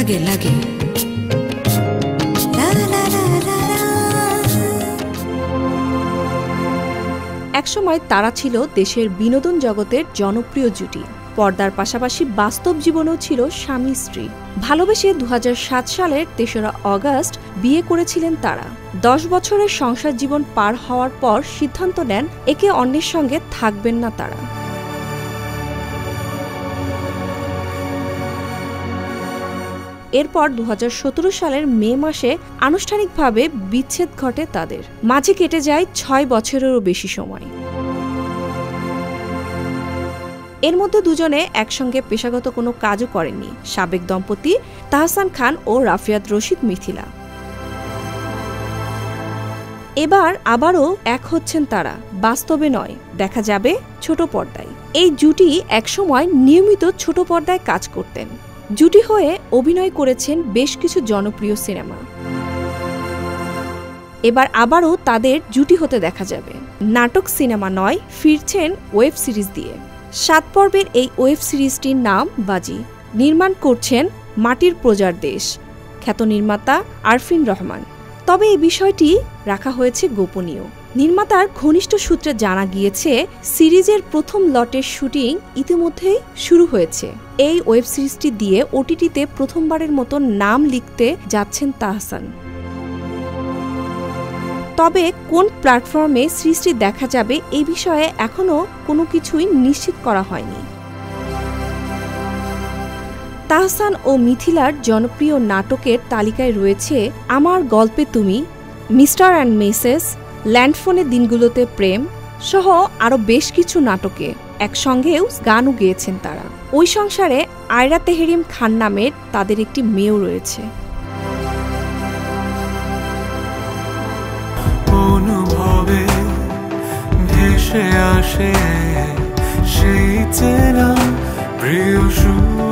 লাগে লাগে একসময় তারা ছিল দেশের বিনোদন জগতের জনপ্রিয় জুটি। পর্দার পাশাপাশি বাস্তব জীবনেও ছিল স্বামী স্ত্রী। ভালোবেসে 2007 সালের 3রা অগাস্ট বিয়ে করেছিলেন তারা। 10 বছরের সংসার জীবন পার হওয়ার পর সিদ্ধান্ত নেন একে অন্যের সঙ্গে থাকবেন না তারা। এরপর 2017 সালের মে মাসে আনুষ্ঠানিকভাবে বিচ্ছেদ ঘটে তাদের। মাঝে কেটে যায় 6 বছরেরও বেশি সময়। এর মধ্যে দুজনে একসঙ্গে পেশাগত কোনো কাজও করেননি। সাবেক দম্পতি তাহসান খান ও রাফিয়াত রশিদ মিথিলা। এবার আবারও এক হচ্ছেন তারা, বাস্তবে নয়, দেখা যাবে ছোট পর্দায়। এই জুটি একসময় নিয়মিত ছোট পর্দায় কাজ করতেন। জুটি হয়ে অভিনয় করেছেন বেশ কিছু জনপ্রিয় সিনেমা। এবার আবারও তাদের জুটি হতে দেখা যাবে। নাটক সিনেমা নয়, ফিরছেন ওয়েব সিরিজ দিয়ে। 7 পর্বের এই ওয়েব সিরিজটির নাম বাজি। নির্মাণ করছেন মাটির প্রজার দেশ খ্যাত নির্মাতা আরফিন রহমান। তবে এই বিষয়টি রাখা হয়েছে গোপনীয়। নির্মাতার ঘনিষ্ঠ সূত্রে জানা গিয়েছে, সিরিজের প্রথম লটের শুটিং ইতিমধ্যেই শুরু হয়েছে। এই ওয়েব সিরিজটি দিয়ে ওটিটিতে প্রথমবারের মতো নাম লিখতে যাচ্ছেন তাহসান। তবে কোন প্ল্যাটফর্মে সিরিজটি দেখা যাবে এই বিষয়ে এখনও কোনো কিছুই নিশ্চিত করা হয়নি। তাহসান ও মিথিলার জনপ্রিয় নাটকের তালিকায় রয়েছে আমার গল্পে তুমি, মিস্টার অ্যান্ড মিসেস, ল্যান্ডফোনের দিনগুলোতে প্রেম সহ আরও বেশ কিছু নাটকে একসঙ্গেও গানও গেয়েছেন তারা। ওই সংসারে আয়রা তেহরিম খান নামের তাদের একটি মেয়েও রয়েছে। অনুভবে ভেসে আসে সেই চেনা প্রিয় সুর।